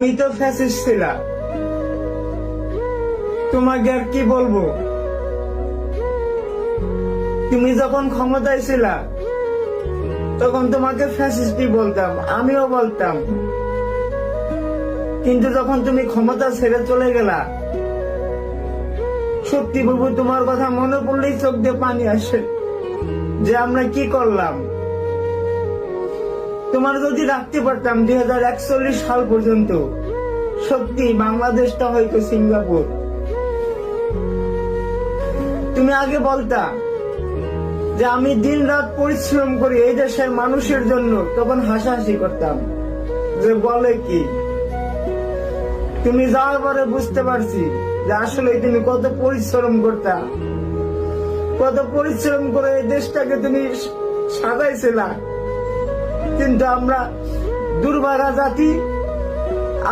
তুমি তো ফ্যাসিস্ট ছিলা, তোমাকে আর কি বলবো। তুমি যখন ক্ষমতায় ছিলা তখন তোমাকে ফ্যাসিস্টই বলতাম, আমিও বলতাম। কিন্তু যখন তুমি ক্ষমতা ছেড়ে চলে গেলা, সত্যি বাবু তোমার কথা মনে পড়লেই চোখ দিয়ে পানি আসে যে আমরা কি করলাম। তোমার যদি রাখতে পারতাম 2041 সাল পর্যন্ত, সত্যি বাংলাদেশটা হয়তো সিঙ্গাপুর। তুমি আগে বলতা যে আমি দিন রাত পরিশ্রম করি এই দেশের মানুষের জন্য, তখন হাসাহাসি করতাম যে বলে কি। তুমি যাওয়ার পরে বুঝতে পারছি যে আসলে তুমি কত পরিশ্রম করতা, কত পরিশ্রম করে এই দেশটাকে তুমি সাজাইছিলা। কিন্তু আমরা দুর্ভাগা জাতি,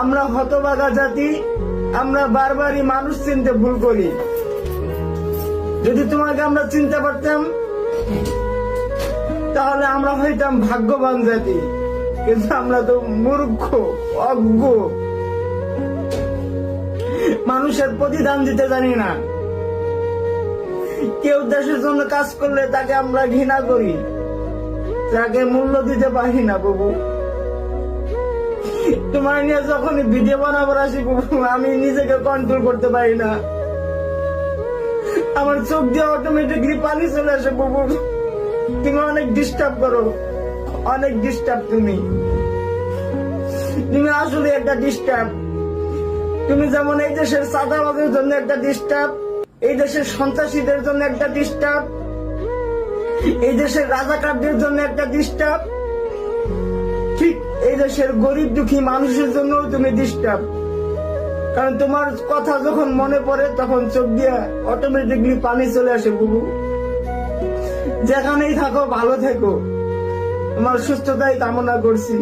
আমরা হতভাগা জাতি, আমরা বারবারই মানুষ চিনতে ভুল করি। যদি তোমাকে আমরা চিনতে পারতাম তাহলে আমরা হইতাম ভাগ্যবান জাতি, কিন্তু আমরা তো মূর্খ, অজ্ঞ, মানুষের প্রতিদান দিতে জানি না। কেউ দেশের জন্য কাজ করলে তাকে আমরা ঘৃণা করি, তাকে মূল্য দিতে পারি না বাবু। তোমার নিয়ে যখন ভিডিও বানাবার আসি বাবু, আমি নিজেকে কন্ট্রোল করতে পারি না, আমার চোখ দিয়ে অটোমেটিকলি পানি চলে আসে বাবু। তুমি অনেক ডিস্টার্ব করো, অনেক ডিস্টার্ব। তুমি আসলে একটা ডিস্টার্ব। তুমি যেমন এই দেশের চাঁদাবাজের জন্য একটা ডিস্টার্ব, এই দেশের সন্ত্রাসীদের জন্য একটা ডিস্টার্ব, এই দেশের রাজাকারদের জন্য একটা ডিস্টার্ব, ঠিক এই দেশের গরিব দুঃখী মানুষের জন্য তুমি ডিস্টার্ব। কারণ তোমার কথা যখন মনে পড়ে তখন চোখ দিয়ে অটোমেটিকলি পানি চলে আসে বুবু। যেখানেই থাকো ভালো থেকো, তোমার সুস্থতাই কামনা করছি।